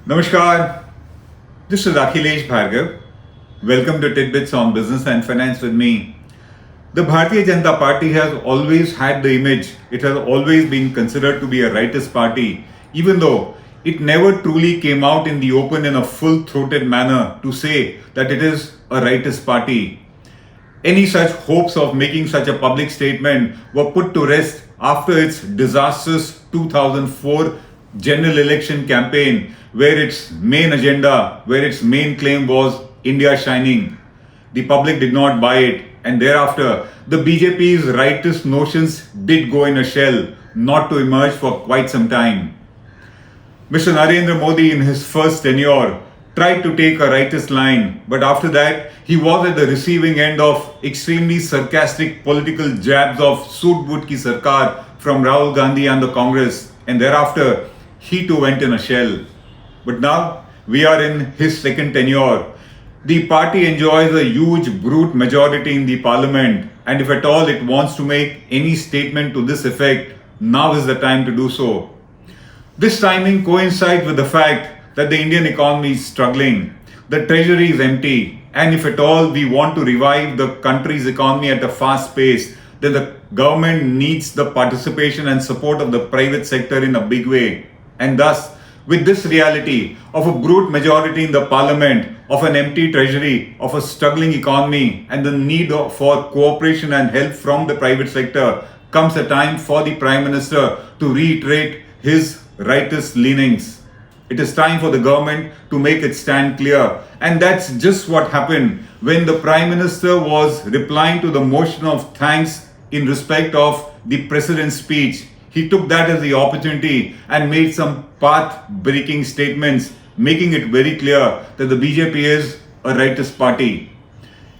Namaskar, this is Akhilesh Bhargav. Welcome to Tidbits on Business and Finance with me. The Bharatiya Janata Party has always had the image, it has always been considered to be a rightist party, even though it never truly came out in the open in a full throated manner to say that it is a rightist party. Any such hopes of making such a public statement were put to rest after its disastrous 2004 general election campaign, where its main claim was India shining. The public did not buy it, and thereafter, the BJP's rightist notions did go in a shell, not to emerge for quite some time. Mr. Narendra Modi, in his first tenure, tried to take a rightist line, but after that, he was at the receiving end of extremely sarcastic political jabs of Soot Boot Ki Sarkar from Rahul Gandhi and the Congress, and thereafter, he too went in a shell. But now, we are in his second tenure. The party enjoys a huge brute majority in the parliament, and if at all it wants to make any statement to this effect, now is the time to do so. This timing coincides with the fact that the Indian economy is struggling, the treasury is empty, and if at all we want to revive the country's economy at a fast pace, then the government needs the participation and support of the private sector in a big way. And thus, with this reality of a brute majority in the parliament, of an empty treasury, of a struggling economy, and the need for cooperation and help from the private sector, comes a time for the Prime Minister to reiterate his rightist leanings. It is time for the government to make its stand clear. And that's just what happened when the Prime Minister was replying to the motion of thanks in respect of the President's speech. He took that as the opportunity and made some path-breaking statements, making it very clear that the BJP is a rightist party.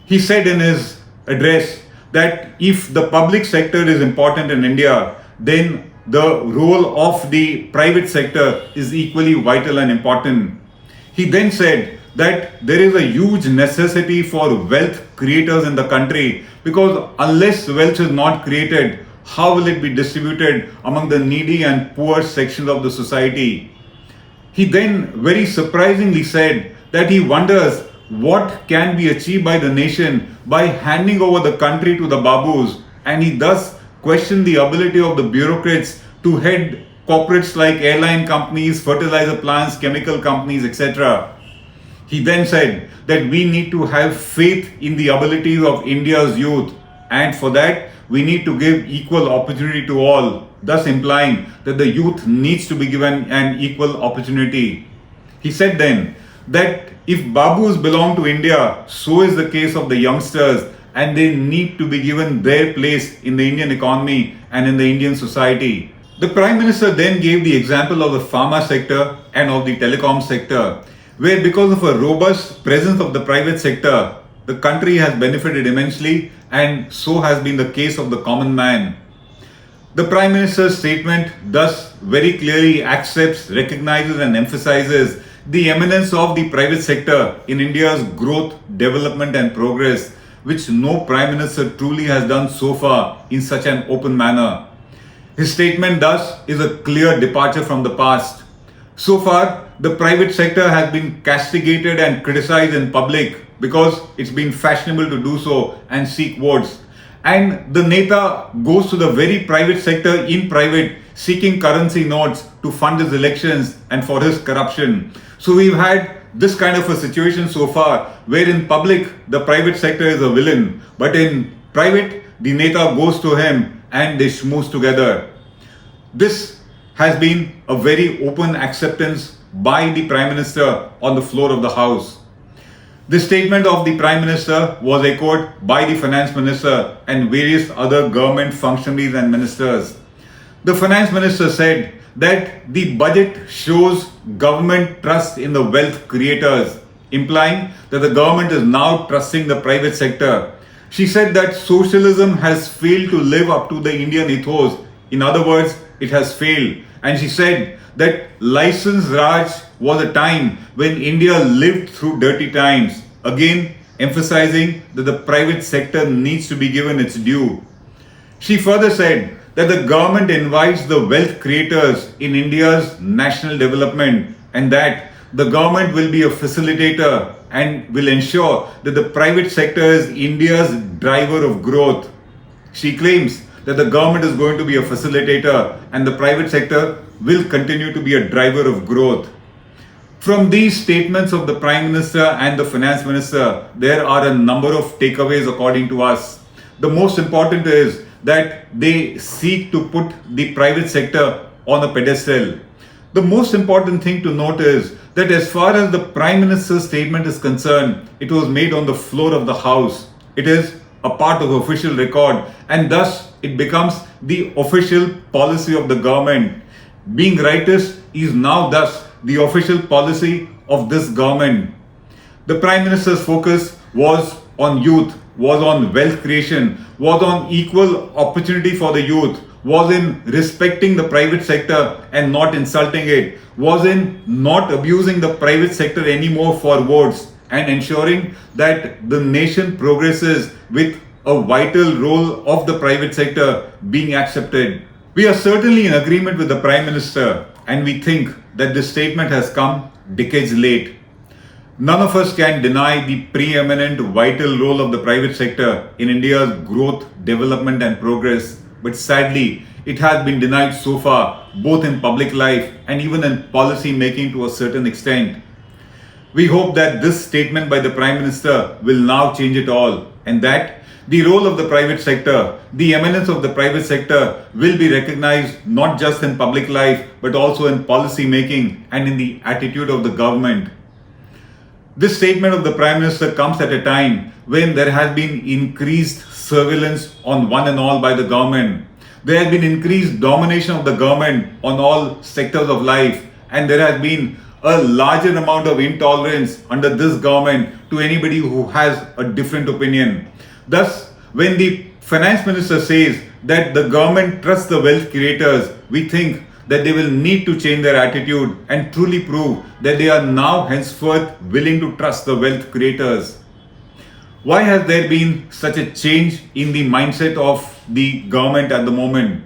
He said in his address that if the public sector is important in India, then the role of the private sector is equally vital and important. He then said that there is a huge necessity for wealth creators in the country, because unless wealth is not created, how will it be distributed among the needy and poor sections of the society? He then very surprisingly said that he wonders what can be achieved by the nation by handing over the country to the Babus, and he thus questioned the ability of the bureaucrats to head corporates like airline companies, fertilizer plants, chemical companies, etc. He then said that we need to have faith in the abilities of India's youth, and for that we need to give equal opportunity to all, thus implying that the youth needs to be given an equal opportunity. He said then that if Babus belong to India, so is the case of the youngsters, and they need to be given their place in the Indian economy and in the Indian society. The Prime Minister then gave the example of the pharma sector and of the telecom sector, where because of a robust presence of the private sector, the country has benefited immensely, and so has been the case of the common man. The Prime Minister's statement thus very clearly accepts, recognizes and emphasizes the eminence of the private sector in India's growth, development and progress, which no Prime Minister truly has done so far in such an open manner. His statement thus is a clear departure from the past. So far, the private sector has been castigated and criticized in public because it's been fashionable to do so and seek votes. And the Neta goes to the very private sector in private, seeking currency notes to fund his elections and for his corruption. So we've had this kind of a situation so far, where in public the private sector is a villain, but in private the Neta goes to him and they schmooze together. This has been a very open acceptance by the Prime Minister on the floor of the House. The statement of the Prime Minister was echoed by the Finance Minister and various other government functionaries and ministers. The Finance Minister said that the budget shows government trust in the wealth creators, implying that the government is now trusting the private sector. She said that socialism has failed to live up to the Indian ethos. In other words, it has failed. And she said that License Raj was a time when India lived through dirty times, again emphasizing that the private sector needs to be given its due. She further said that the government invites the wealth creators in India's national development, and that the government will be a facilitator and will ensure that the private sector is India's driver of growth. She claims that the government is going to be a facilitator and the private sector will continue to be a driver of growth. From these statements of the Prime Minister and the Finance Minister, there are a number of takeaways according to us. The most important is that they seek to put the private sector on a pedestal. The most important thing to note is that as far as the Prime Minister's statement is concerned, it was made on the floor of the House. It is a part of official record and thus it becomes the official policy of the government. Being righteous is now thus the official policy of this government. The Prime Minister's focus was on youth, was on wealth creation, was on equal opportunity for the youth, was in respecting the private sector and not insulting it, was in not abusing the private sector anymore for votes and ensuring that the nation progresses with a vital role of the private sector being accepted. We are certainly in agreement with the Prime Minister and we think that this statement has come decades late. None of us can deny the preeminent vital role of the private sector in India's growth, development and progress. But sadly, it has been denied so far, both in public life and even in policy making to a certain extent. We hope that this statement by the Prime Minister will now change it all and that the role of the private sector, the eminence of the private sector will be recognized not just in public life but also in policy making and in the attitude of the government. This statement of the Prime Minister comes at a time when there has been increased surveillance on one and all by the government. There has been increased domination of the government on all sectors of life and there has been a larger amount of intolerance under this government to anybody who has a different opinion. Thus, when the Finance Minister says that the government trusts the wealth creators, we think that they will need to change their attitude and truly prove that they are now henceforth willing to trust the wealth creators. Why has there been such a change in the mindset of the government at the moment?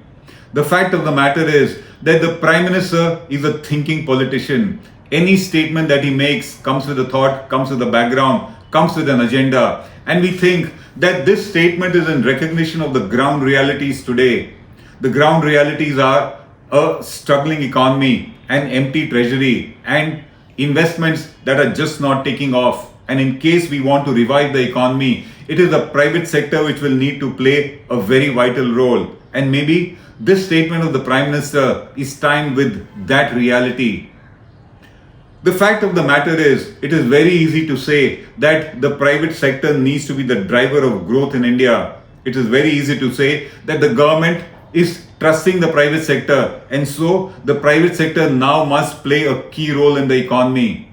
The fact of the matter is that the Prime Minister is a thinking politician. Any statement that he makes comes with a thought, comes with a background, comes with an agenda. And we think that this statement is in recognition of the ground realities today. The ground realities are a struggling economy, an empty treasury, and investments that are just not taking off. And in case we want to revive the economy, it is the private sector which will need to play a very vital role. And maybe this statement of the Prime Minister is timed with that reality. The fact of the matter is, it is very easy to say that the private sector needs to be the driver of growth in India. It is very easy to say that the government is trusting the private sector and so the private sector now must play a key role in the economy.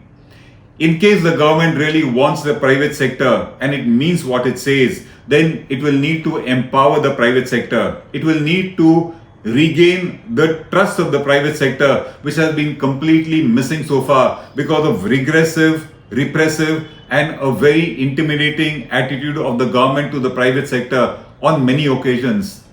In case the government really wants the private sector and it means what it says, then it will need to empower the private sector. It will need to regain the trust of the private sector, which has been completely missing so far because of regressive, repressive and a very intimidating attitude of the government to the private sector on many occasions.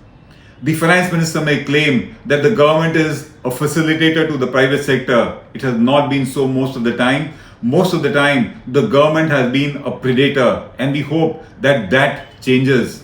The Finance Minister may claim that the government is a facilitator to the private sector. It has not been so most of the time. Most of the time, the government has been a predator and we hope that that changes.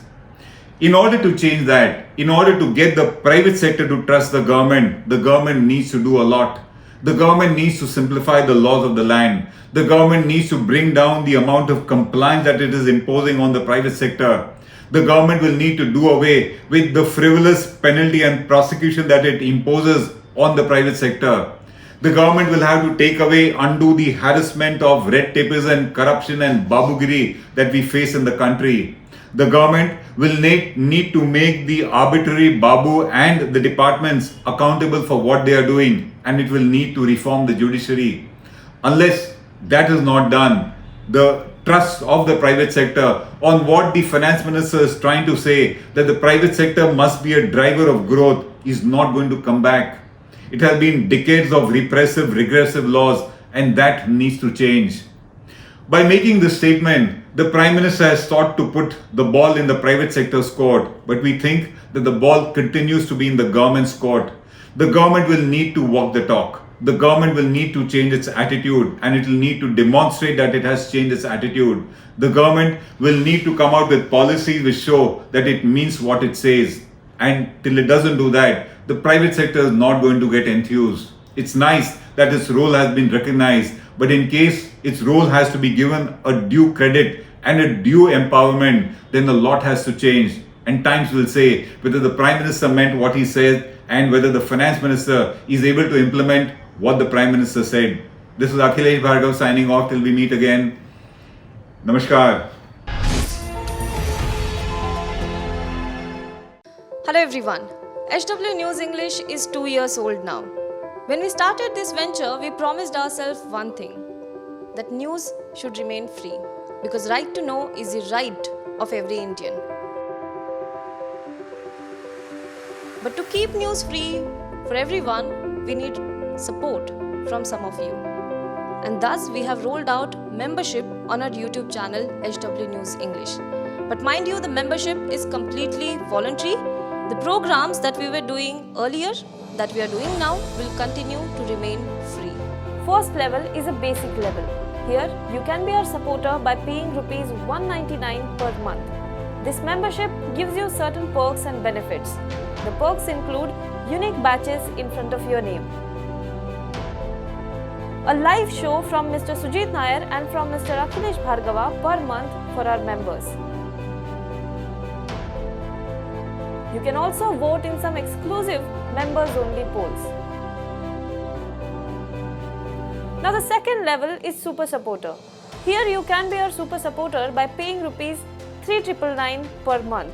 In order to change that, in order to get the private sector to trust the government needs to do a lot. The government needs to simplify the laws of the land. The government needs to bring down the amount of compliance that it is imposing on the private sector. The government will need to do away with the frivolous penalty and prosecution that it imposes on the private sector. The government will have to take away, undo the harassment of red tapes and corruption and babugiri that we face in the country. The government will need to make the arbitrary Babu and the departments accountable for what they are doing, and it will need to reform the judiciary. Unless that is not done, the trust of the private sector on what the Finance Minister is trying to say, that the private sector must be a driver of growth, is not going to come back. It has been decades of repressive, regressive laws, and that needs to change. By making this statement, the Prime Minister has sought to put the ball in the private sector's court, but we think that the ball continues to be in the government's court. The government will need to walk the talk. the government will need to change its attitude, and it will need to demonstrate that it has changed its attitude. The government will need to come out with policies which show that it means what it says. And till it doesn't do that, the private sector is not going to get enthused. It's nice that its role has been recognized, but in case its role has to be given a due credit and a due empowerment, then a lot has to change. And times will say whether the Prime Minister meant what he said and whether the Finance Minister is able to implement what the Prime Minister said. This is Akhilesh Bhargav signing off till we meet again. Namaskar. Hello everyone. HW News English is 2 years old now. When we started this venture, we promised ourselves one thing, that news should remain free, because right to know is the right of every Indian. But to keep news free for everyone, we need support from some of you. And thus we have rolled out membership on our YouTube channel HW News English. But mind you, the membership is completely voluntary. The programs that we were doing earlier, that we are doing now, will continue to remain free. First level is a basic level. Here you can be our supporter by paying rupees 199 per month. This membership gives you certain perks and benefits. The perks include unique badges in front of your name, a live show from Mr. Sujit Nair and from Mr. Akhilesh Bhargava per month for our members. You can also vote in some exclusive members-only polls. Now the second level is Super Supporter. Here you can be our Super Supporter by paying rupees 3,999 per month.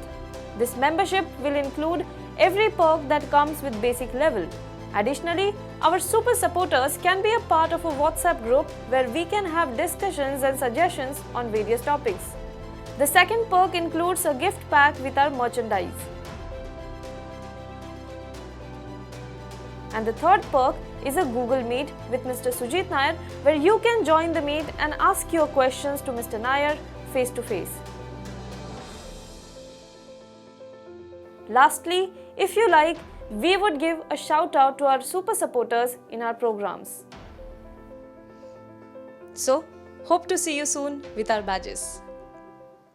This membership will include every perk that comes with basic level. Additionally, our super supporters can be a part of a WhatsApp group where we can have discussions and suggestions on various topics. The second perk includes a gift pack with our merchandise. And the third perk is a Google Meet with Mr. Sujit Nair, where you can join the meet and ask your questions to Mr. Nair face to face. Lastly, if you like, we would give a shout out to our super supporters in our programs. So, hope to see you soon with our badges.